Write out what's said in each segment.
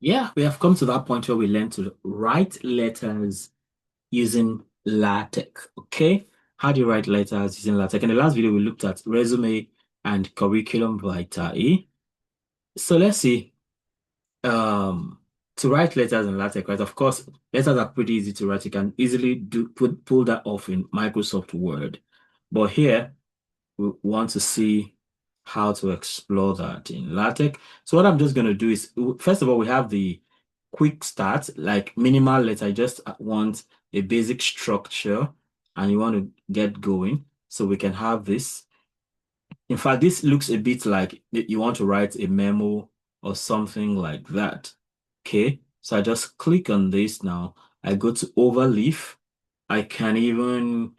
Yeah, we have come to that point where we learn to write letters using LaTeX. Okay, how do you write letters using LaTeX? In the last video, we looked at resume and curriculum vitae. So let's see. Um, to write letters in LaTeX, right? Of course, letters are pretty easy to write. You can easily pull that off in Microsoft Word. But here we want to see how to explore that in LaTeX. So what I'm just going to do is, first of all, we have the quick start, like minimal letter. I just want a basic structure and you want to get going. So we can have this. In fact, this looks a bit like you want to write a memo or something like that. Okay, so I just click on this now. I go to Overleaf. I can even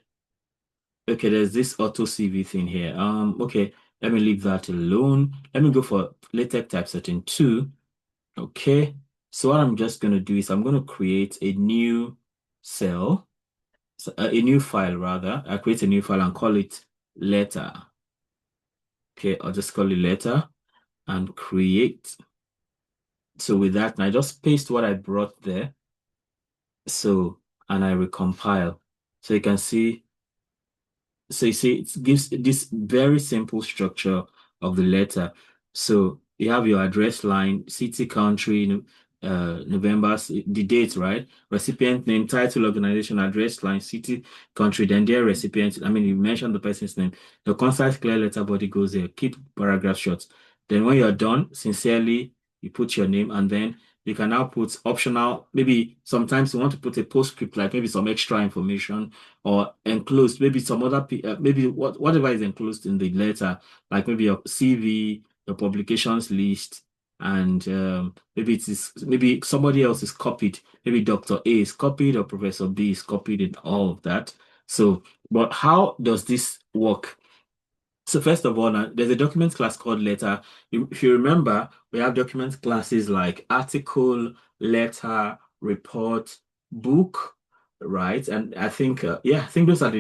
Okay, there's this auto CV thing here. Okay, let me leave that alone. Let me go for LaTeX typesetting 2. Okay, so what I'm just going to do is I'm going to create a new cell, a new file rather. I create a new file and call it letter. Okay, I'll just call it letter and create. So with that, and I just paste what I brought there. So, and I recompile. So you can see. So you see, it gives this very simple structure of the letter. So you have your address line, city, country, November, the date, right? Recipient name, title, organization, address line, city, country, then their recipient. I mean, you mentioned the person's name. The concise, clear letter body goes there. Keep paragraph short. Then when you're done, sincerely, you put your name and then you can now put optional. Maybe sometimes you want to put a postscript, like maybe some extra information or enclosed, maybe some other, maybe whatever is enclosed in the letter, like maybe your CV, your publications list, and maybe it is maybe somebody else is copied, maybe Dr. A is copied or Professor B is copied and all of that. So, but how does this work? So first of all, now, there's a document class called letter. If you remember, we have document classes like article, letter, report, book, right? And I think, yeah, I think those are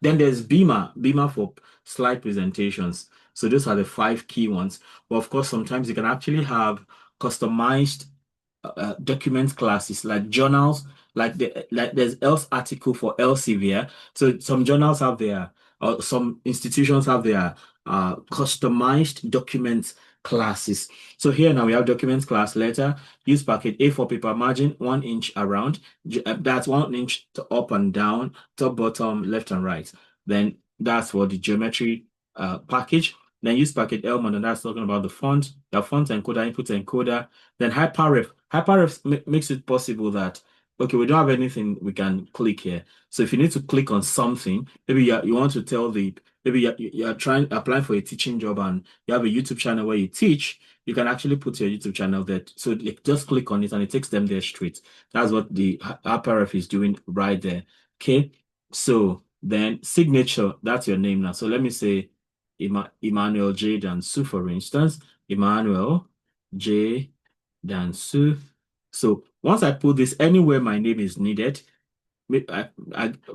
then there's Beamer for slide presentations. So those are the five key ones. But of course, sometimes you can actually have customized document classes like journals, like there's else article for Elsevier. So some journals have their, or some institutions have their customized document classes. So here now we have document class letter, use package A4 paper margin 1 inch around. That's 1 inch to up and down, top, bottom, left and right. Then that's for the geometry package. Then use package element, and that's talking about the font encoder, input encoder. Then hyperref. Hyperref makes it possible that, okay, we don't have anything we can click here. So if you need to click on something, maybe you want to tell maybe you're trying applying for a teaching job and you have a YouTube channel where you teach, you can actually put your YouTube channel there. So they just click on it and it takes them there straight. That's what the hyperref is doing right there. Okay. So then signature, that's your name now. So let me say Emmanuel J. Dansu, for instance. Emmanuel J. Dansu. So once I put this anywhere my name is needed,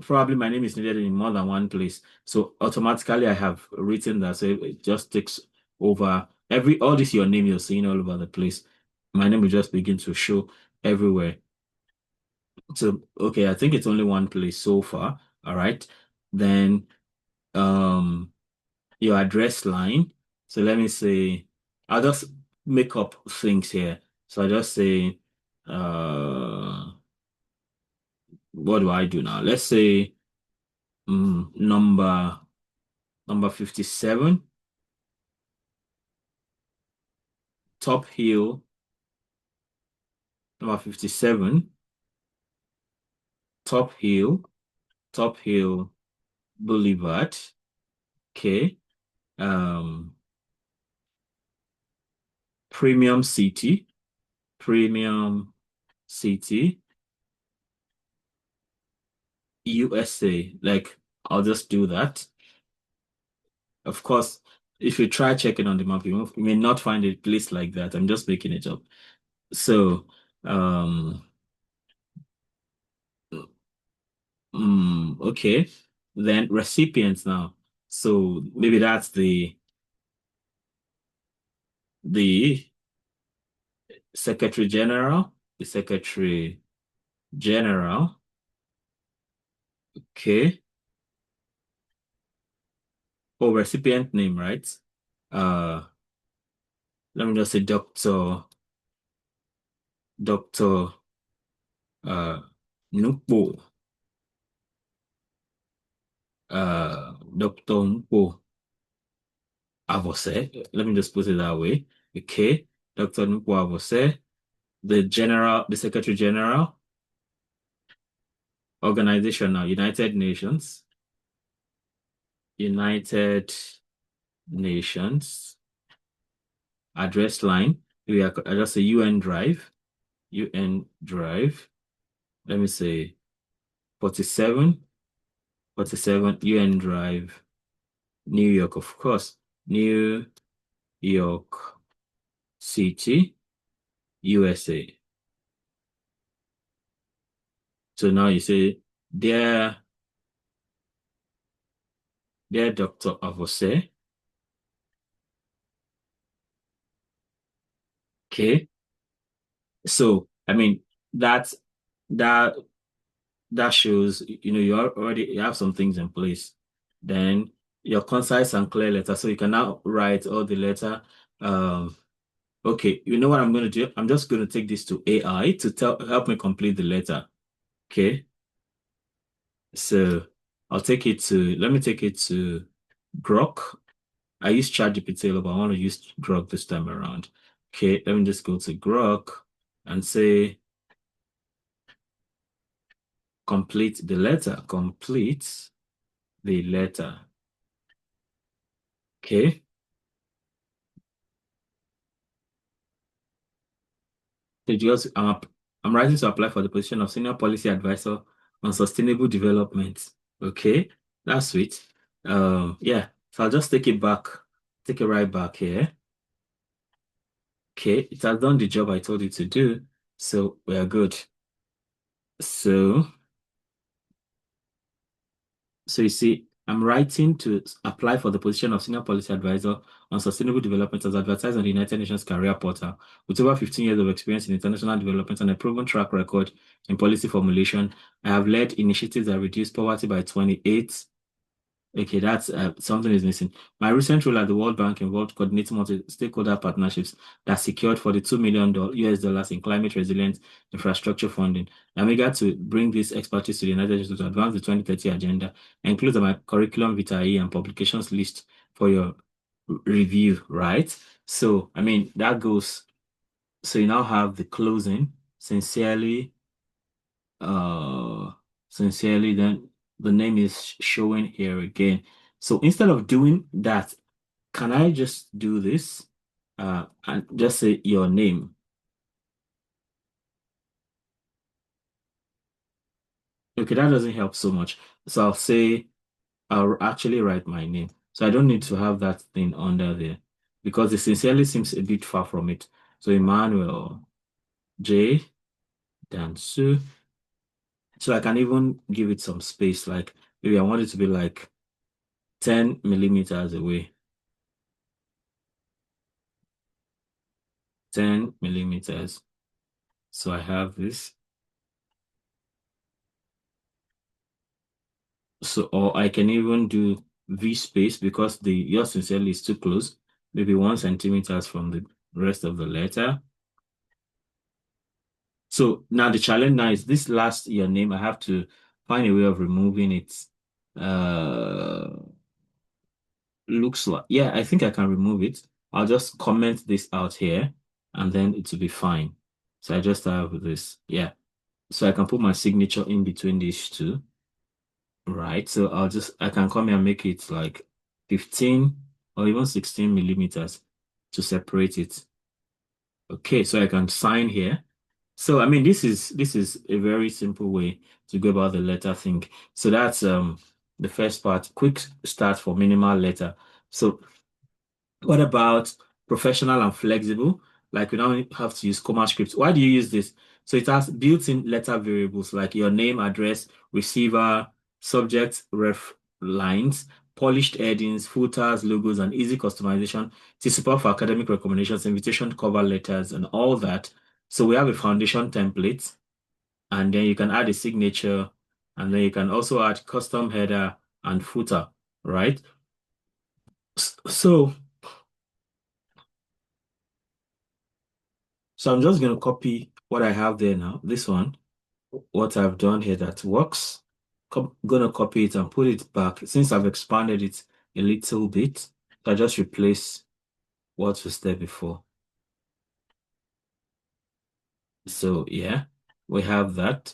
probably my name is needed in more than one place. So automatically I have written that. So it just takes over all this your name you're seeing all over the place. My name will just begin to show everywhere. So okay, I think it's only one place so far. All right. Then um your address line. So let me say I'll just make up things here. So I just say what do I do now? Let's say number 57, Top Hill, number 57, Top Hill, Top Hill Boulevard. Okay. Um, Premium City, Premium City, USA. Like, I'll just do that. Of course, if you try checking on the map, you may not find a place like that. I'm just making it up. So, um, okay. Then recipients now. So maybe that's the Secretary General, the Secretary General. Okay. Oh, recipient name, right? Uh, Let me just say Dr. Uh, Nukpo, Dr. Nukpo Avose. Let me just put it that way. Okay. Dr. Nukpo Avose, the Secretary General, organization now, United Nations, United Nations, address line. I just say UN Drive, UN Drive. Let me say 47, 47 UN Drive, New York, of course. New York City, USA. So now you say, dear, dear Dr. Avose, okay. So, I mean, that's that that shows, you have some things in place. Then your concise and clear letter. So you can now write all the letter. Um, okay, you know what I'm going to do? I'm just going to take this to AI to help me complete the letter. Okay. So let me take it to Grok. I use ChatGPT, but I want to use Grok this time around. Okay, let me just go to Grok and say complete the letter. Complete the letter. Okay. Did you also, I'm writing to apply for the position of Senior Policy Advisor on Sustainable Development. Okay, that's sweet. Yeah, so I'll just take it right back here. Okay, it has done the job I told it to do, so we are good. So, so you see, I'm writing to apply for the position of Senior Policy Advisor on Sustainable Development as advertised on the United Nations Career Portal. With over 15 years of experience in international development and a proven track record in policy formulation, I have led initiatives that reduce poverty by 28. Okay, that's something is missing. My recent role at the World Bank involved coordinating multi-stakeholder partnerships that secured $42 million US dollars in climate resilient infrastructure funding. I'm eager to bring this expertise to the United Nations to advance the 2030 agenda and include my curriculum vitae and publications list for your review, right? So, I mean, that goes. So you now have the closing. Sincerely, uh, sincerely, then the name is showing here again. So instead of doing that, can I just do this? And just say your name. Okay, that doesn't help so much. So I'll actually write my name. So I don't need to have that thing under there because it sincerely seems a bit far from it. So Emmanuel J. Dansu. So I can even give it some space, like maybe I want it to be like 10 millimeters away. 10 millimeters. So I have this. So, or I can even do V space because the yours sincerely is too close, maybe 1 centimeters from the rest of the letter. So now the challenge now is this last your name, I have to find a way of removing it. Uh, Looks like, yeah, I think I can remove it. I'll just comment this out here and then it will be fine. So I just have this, yeah. So I can put my signature in between these two. Right. So I can come here and make it like 15 or even 16 millimeters to separate it. Okay, so I can sign here. So I mean this is a very simple way to go about the letter thing. So that's the first part, quick start for minimal letter. So what about professional and flexible? Like we now have to use KOMA-Script. Why do you use this? So it has built-in letter variables like your name, address, receiver, subject, ref lines, polished headings, footers, logos, and easy customization to support for academic recommendations, invitation cover letters, and all that. So we have a foundation template, and then you can add a signature, and then you can also add custom header and footer, right? So, so I'm just going to copy what I have there now, this one, what I've done here that works. Gonna copy it and put it back. Since I've expanded it a little bit, I just replace what was there before. So yeah, we have that.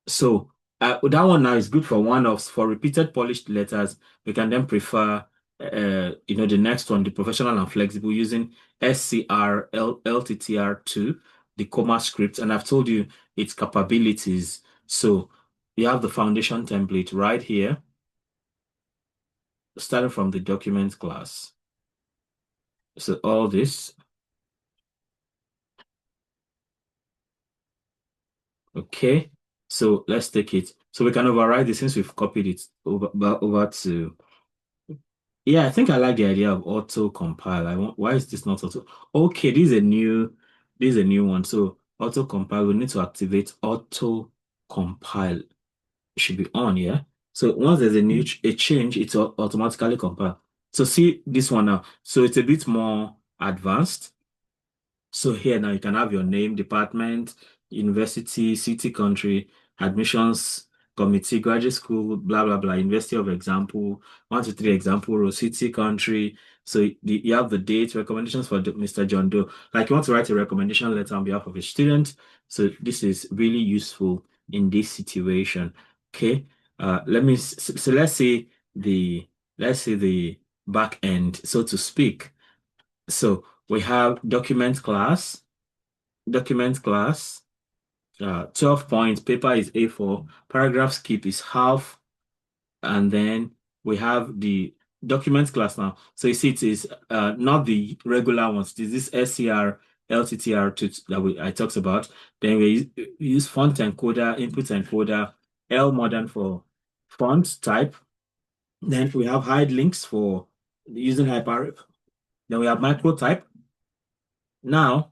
So that one now is good for one-offs. For repeated polished letters, we can then prefer, the next one, the professional and flexible, using SCR LTTR2, the KOMA-Script, and I've told you its capabilities. So you have the foundation template right here, starting from the document class. So all this, okay. So let's take it. So we can override this since we've copied it over to. Yeah, I think I like the idea of auto compile. Why is this not auto? Okay, this is a new one. So auto compile, we need to activate auto compile. It should be on, yeah. So once there's a change, it will automatically compile. So see this one now. So it's a bit more advanced. So here now you can have your name, department, university, city, country, admissions committee, graduate school, blah blah blah, university of example, 1 to 3 example row, city, country. So you have the date, recommendations for Mr. John Doe. Like you want to write a recommendation letter on behalf of a student. So this is really useful in this situation. Okay. Let's say the back end, so to speak. So we have document class, 12 points, paper is A4, paragraph skip is half, and then we have the document class now. So you see it is not the regular ones. This is SCR, LTTR that I talked about. Then we use font encoder, input encoder, L modern for font type. Then we have hide links for using hyperref. Then we have micro type. Now,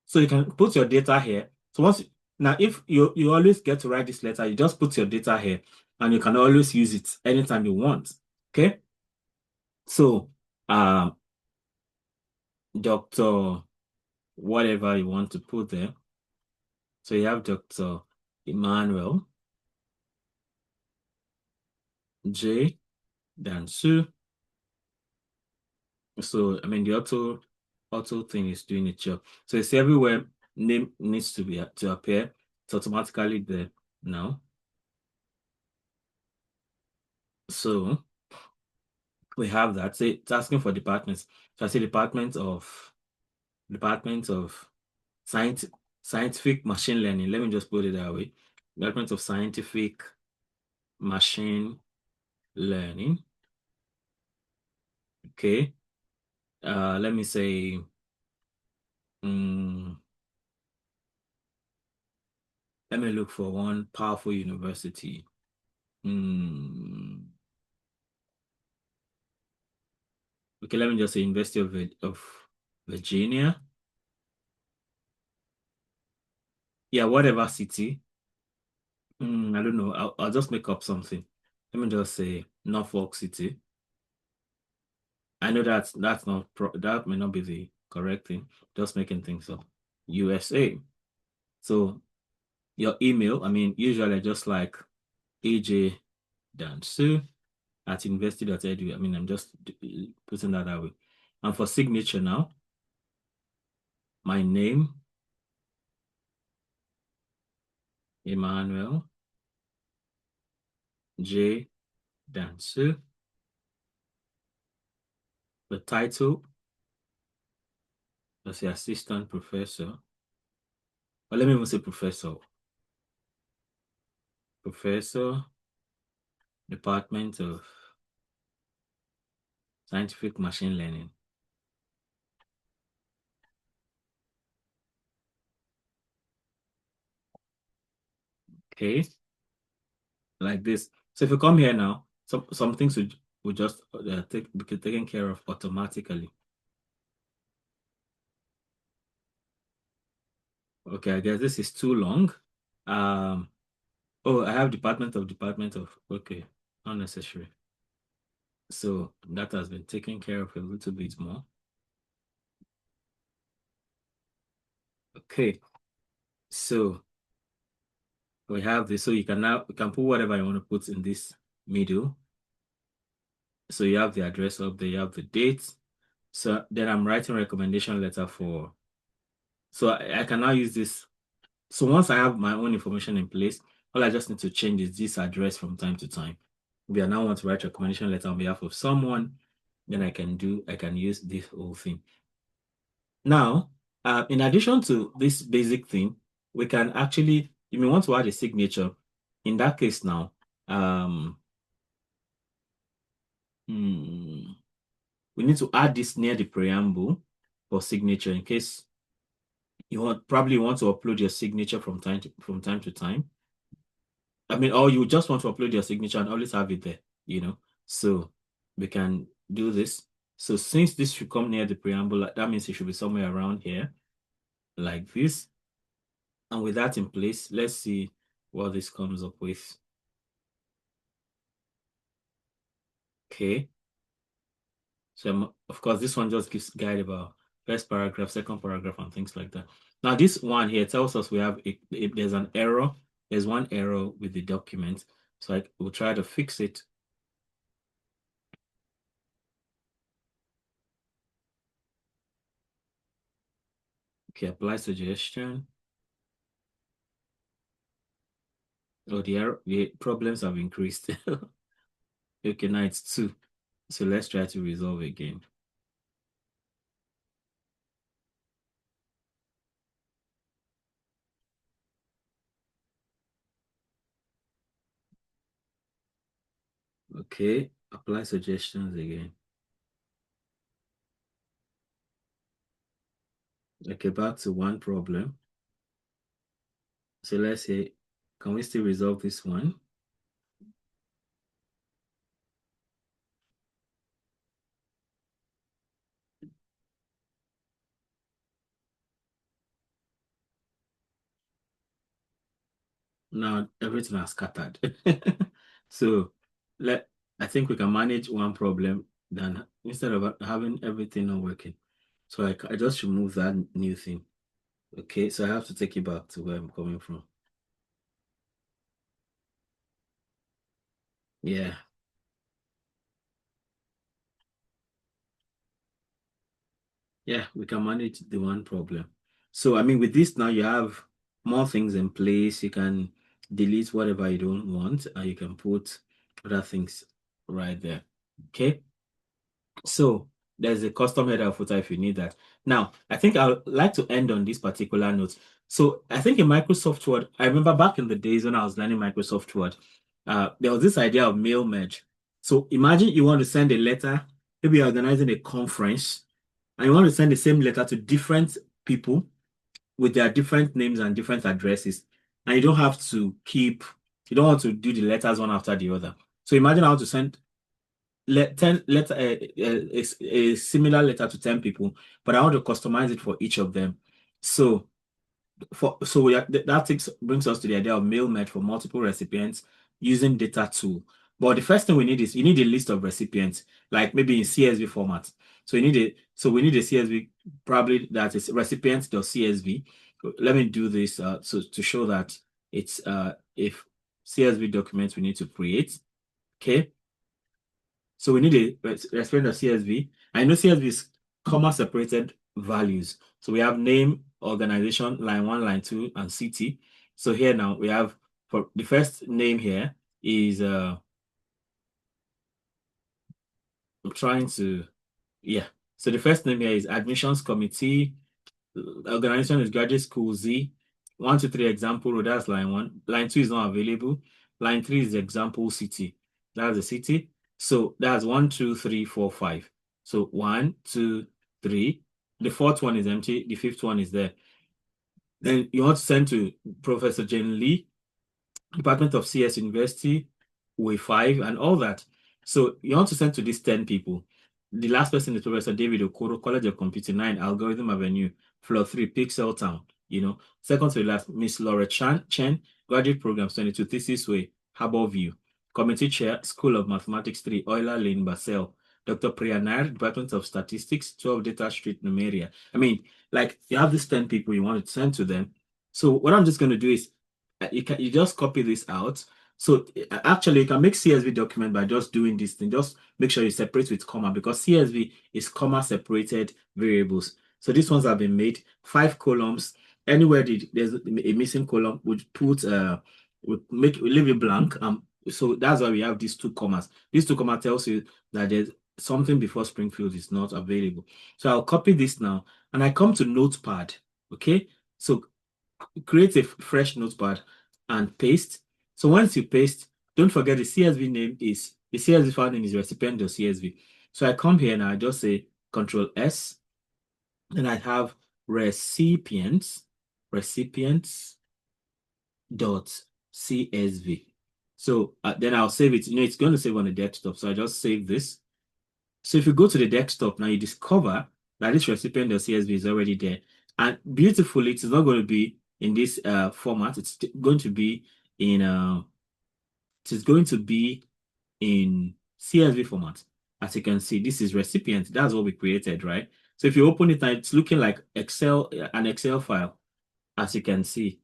so you can put your data here. So now if you always get to write this letter, you just put your data here and you can always use it anytime you want. Okay. So Dr. whatever you want to put there. So you have Dr. Emmanuel J. Dansu. So I mean the auto thing is doing its job. So it's everywhere name needs to appear. It's automatically there now. So we have that. Say it's asking for departments. So I say Department of Science Scientific Machine Learning. Let me just put it that way. Department of Scientific Machine Learning. Okay. Let me say um, let me look for one powerful university. Okay, let me just say University of Virginia. Yeah, whatever city. I don't know. I'll just make up something. Let me just say Norfolk City. I know that's not that may not be the correct thing. Just making things up. USA. So your email, I mean, usually I just like AJ Dansu at university.edu. I mean, I'm just putting that way. And for signature now, my name, Emmanuel J. Dansu. The title, let's say assistant professor. Or let me even say professor. Professor, Department of Scientific Machine Learning. Okay, like this. So if you come here now, some things would just be taken care of automatically. Okay, I guess this is too long. Oh, I have department of, okay, unnecessary. So that has been taken care of a little bit more. Okay, so we have this. So you can put whatever you want to put in this middle. So you have the address up there, you have the date. So then I'm writing recommendation letter for, so I can now use this. So once I have my own information in place, all I just need to change is this address from time to time. If I now want to write recommendation letter on behalf of someone, then I can use this whole thing. Now, in addition to this basic thing, we can actually, you may want to add a signature. In that case now, hmm, we need to add this near the preamble for signature in case probably want to upload your signature from time to time. I mean, or you just want to upload your signature and always have it there, you know. So we can do this. So since this should come near the preamble, that means it should be somewhere around here, like this. And with that in place, let's see what this comes up with. Okay. So of course, this one just gives guide about first paragraph, second paragraph, and things like that. Now, this one here tells us we have there's an error. There's one error with the document. So we'll try to fix it. Okay, apply suggestion. Oh, the problems have increased. Okay, now it's 2. So let's try to resolve again. Okay, apply suggestions again. Okay, back to one problem. So let's say, can we still resolve this one? Now everything has scattered. So I think we can manage one problem than instead of having everything not working. So I just remove that new thing. Okay, so I have to take it back to where I'm coming from. Yeah. Yeah, we can manage the one problem. So, I mean, with this now, you have more things in place. You can delete whatever you don't want, and you can put other things right there. Okay. So, there's a custom header footer if you need that. Now, I think I'd like to end on this particular note. So, I think in Microsoft Word, I remember back in the days when I was learning Microsoft Word, there was this idea of mail merge. So, imagine you want to send a letter, maybe you're organizing a conference and you want to send the same letter to different people with their different names and different addresses, and you don't have to you don't want to do the letters one after the other. So imagine I want to send 10 letter a similar letter to 10 people, but I want to customize it for each of them. So brings us to the idea of mail met for multiple recipients using datatool. But the first thing we need is you need a list of recipients, like maybe in CSV format. So we need a CSV, probably that is recipients.csv. Let me do this so to show that it's if CSV documents we need to create. Okay. So we need a recipient of CSV. I know CSV is comma separated values. So we have name, organization, line 1, line 2, and city. So here now we have for the first name here is I'm trying to yeah. So the first name here is admissions committee. Organization is graduate school Z. 1, 2, 3 example road, that's line 1. Line 2 is not available. Line 3 is example city. That's the city. So that's 1, 2, 3, 4, 5. So 1, 2, 3. The fourth one is empty. The fifth one is there. Then you want to send to Professor Jane Lee, Department of CS University, way 5, and all that. So you want to send to these 10 people. The last person is Professor David Okoro, College of Computing 9, Algorithm Avenue, floor 3, Pixel Town. Second to the last, Miss Laura Chen, graduate programs 22, thesis way, Harborview. Committee chair, School of Mathematics 3, Euler Lane, Basel. Dr. Priya Nair, Department of Statistics, 12 Data Street, Numeria. I mean, like you have these 10 people you want to send to them. So what I'm just going to do is you just copy this out. So actually, you can make CSV document by just doing this thing. Just make sure you separate with comma because CSV is comma separated variables. So these ones have been made 5 columns. Anywhere there's a missing column, we leave it blank. So that's why we have these 2 commas. These 2 commas tells you that there's something before Springfield is not available. So I'll copy this now, and I come to Notepad. Okay, so create a fresh notepad and paste. So once you paste, don't forget the CSV file name is recipient.csv. So I come here and I just say Control S, and I have recipients dot CSV. So then I'll save it. It's going to save on the desktop. So I just save this. So if you go to the desktop now, you discover that this recipient.csv is already there. And beautifully, it's not going to be in this format. It's going to be in CSV format. As you can see, this is recipient. That's what we created, right? So if you open it, it's looking like an Excel file, as you can see.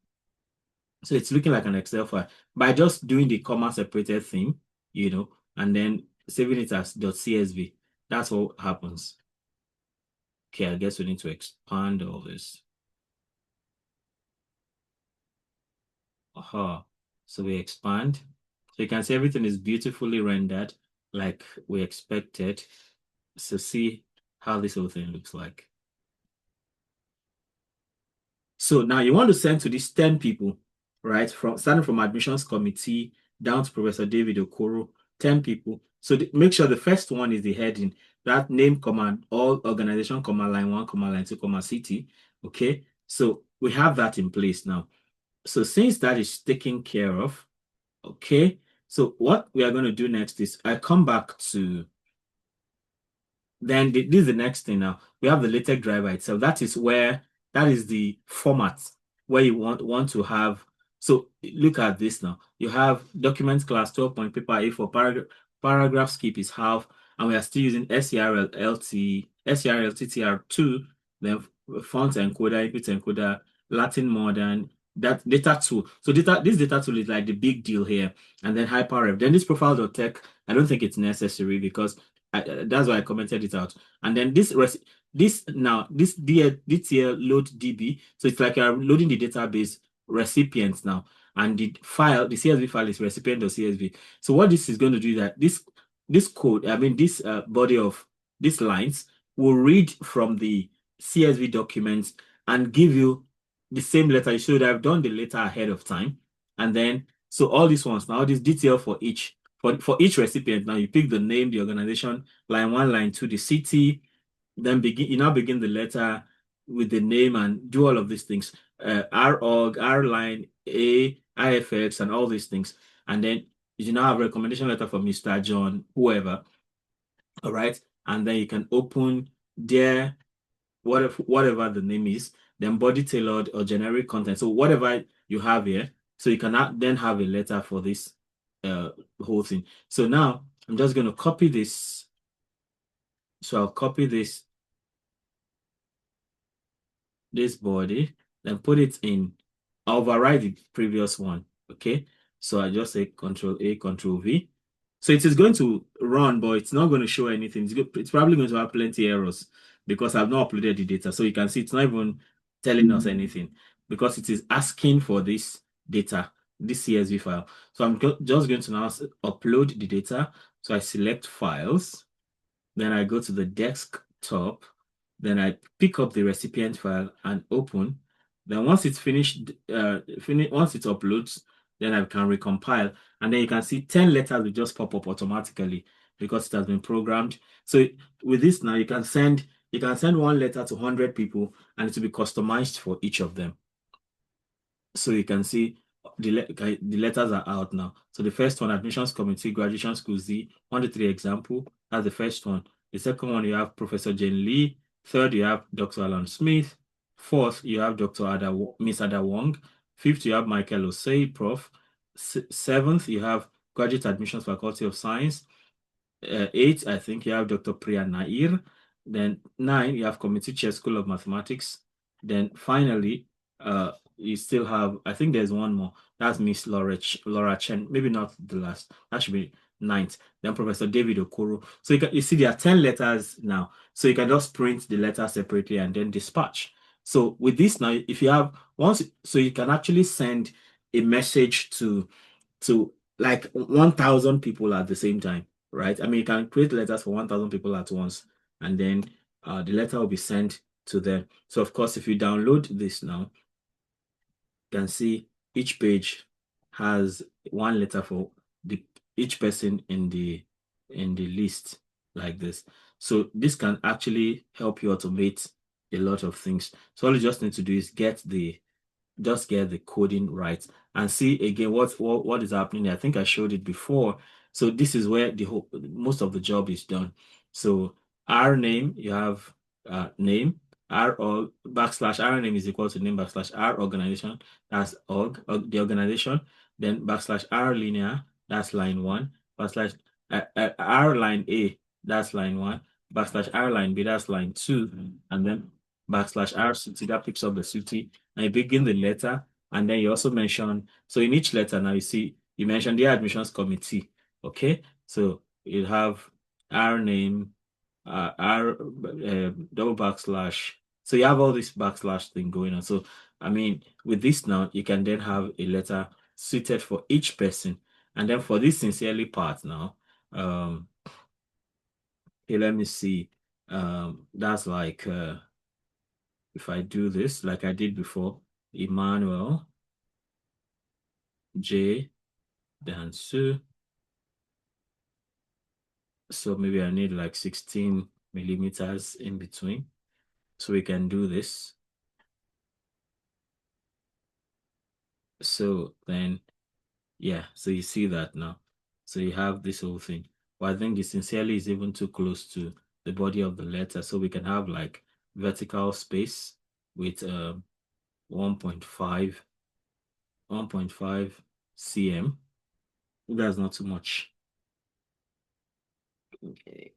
So it's looking like an Excel file by just doing the comma separated thing, and then saving it as .csv. That's what happens. Okay, I guess we need to expand all this. So we expand. So you can see everything is beautifully rendered like we expected. So see how this whole thing looks like. So now you want to send to these 10 people, right? Starting from admissions committee down to Professor David Okoro, 10 people. So make sure the first one is the heading, that name, command, all organization, line 1, line 2, city. Okay, so we have that in place now. So since that is taken care of, okay, so what we are going to do next is I come back to, then this is the next thing now. We have the LaTeX driver itself. That is the format where you want to have. So look at this now. You have document class 12 point paper A for paragraph skip is half, and we are still using SCRLTTR2, then font encoder, input encoder, Latin modern, that data tool. So this data tool is like the big deal here, and then hyperref. Then this profile.tech, I don't think it's necessary because that's why I commented it out. And then this DTL load DB. So it's like you're loading the database recipients now, and the CSV file is recipient.csv. So what this is going to do is that this code, this body of these lines will read from the CSV documents and give you the same letter. You should have done the letter ahead of time, and then so all these ones now, this detail for each recipient. Now you pick the name, the organization, line 1, line 2, the city, then you now begin the letter with the name and do all of these things. ROG, R line, A, IFX, and all these things. And then you now have a recommendation letter for Mr. John, whoever. All right. And then you can open their whatever the name is, then body tailored or generic content. So whatever you have here, so you can then have a letter for this whole thing. So now I'm just going to copy this. So I'll copy this body, then put it in. I'll override the previous one. Okay. So I just say Control A, Control V. So it is going to run, but it's not going to show anything. It's probably going to have plenty of errors because I've not uploaded the data. So you can see it's not even telling us anything because it is asking for this data, this CSV file. So I'm just going to now upload the data. So I select files, then I go to the desktop, then I pick up the recipient file and open. Then once it's finished, once it uploads, then I can recompile. And then you can see 10 letters will just pop up automatically because it has been programmed. So with this now, you can send one letter to 100 people and it will be customized for each of them. So you can see the letters are out now. So the first one, admissions committee, graduation school Z, 1 to 3 example. That's the first one. The second one, you have Professor Jane Lee. Third, you have Dr. Alan Smith. Fourth, you have Dr. Miss Ada Wong. Fifth, you have Michael Osei, Prof. Seventh, you have Graduate Admissions Faculty of Science. Eight, I think you have Dr. Priya Nair. Then nine, you have Committee Chair, School of Mathematics. Then finally, you still have, I think there's one more. That's Miss Laura Chen. Maybe not the last. That should be ninth. Then Professor David Okoro. So you see there are 10 letters now. So you can just print the letter separately and then dispatch. So with this now, if you have once, so you can actually send a message to like 1,000 people at the same time, right? I mean, you can create letters for 1,000 people at once, and then the letter will be sent to them. So, of course, if you download this now, you can see each page has one letter for each person in the list like this. So this can actually help you automate a lot of things. So all you just need to do is just get the coding right and see again what is happening. I think I showed it before. So this is where most of the job is done. So our name, you have name, our or backslash our name is equal to name backslash our organization, that's the organization, then backslash our linear, that's line one, backslash our line A, that's line one, backslash our line B, that's line two, and then backslash our city, that picks up the city, and you begin the letter, and then you also mention, so in each letter now you mention the admissions committee, okay? So you have our name, our double backslash. So you have all this backslash thing going on. So, I mean, with this now, you can then have a letter suited for each person. And then for this sincerely part now, okay, let me see. That's like, if I do this like I did before, Emmanuel J. Dansu. So maybe I need like 16 millimeters in between. So we can do this. So then, yeah, so you see that now. So you have this whole thing. But I think the sincerely is even too close to the body of the letter. So we can have like vertical space with 1.5 cm. That's not too much. Okay.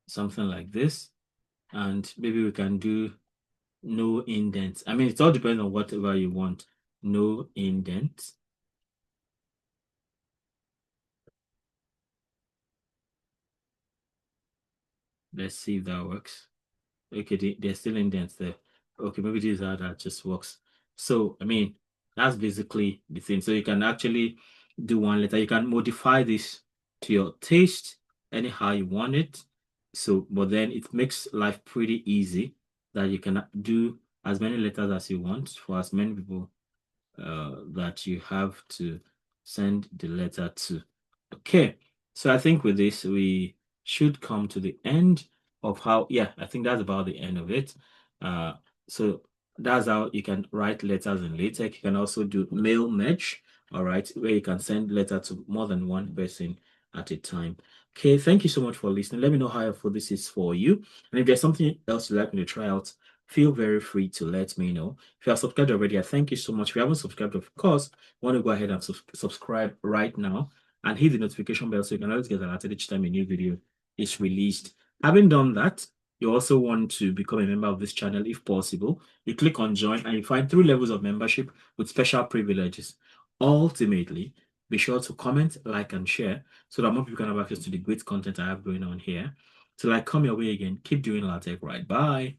Something like this. And maybe we can do no indents. I mean, it all depends on whatever you want. No indents. Let's see if that works. Okay, there's still indents there. Okay, maybe this is how that just works. So, I mean, that's basically the thing. So you can actually do one letter. You can modify this to your taste, anyhow you want it. So, but then it makes life pretty easy that you can do as many letters as you want for as many people that you have to send the letter to. Okay, so I think with this, we should come to the end of how, yeah, I think that's about the end of it. So that's how you can write letters in LaTeX. You can also do mail merge, all right, where you can send letter to more than one person at a time. Okay, thank you so much for listening. Let me know how helpful this is for you. And if there's something else you'd like me to try out, feel very free to let me know. If you have subscribed already, I thank you so much. If you haven't subscribed, of course, want to go ahead and subscribe right now and hit the notification bell so you can always get alerted each time a new video is released. Having done that, you also want to become a member of this channel if possible. You click on join and you find 3 levels of membership with special privileges. Ultimately, be sure to comment, like, and share so that more people can have access to the great content I have going on here. Till I come your way again, keep doing LaTeX right. Bye.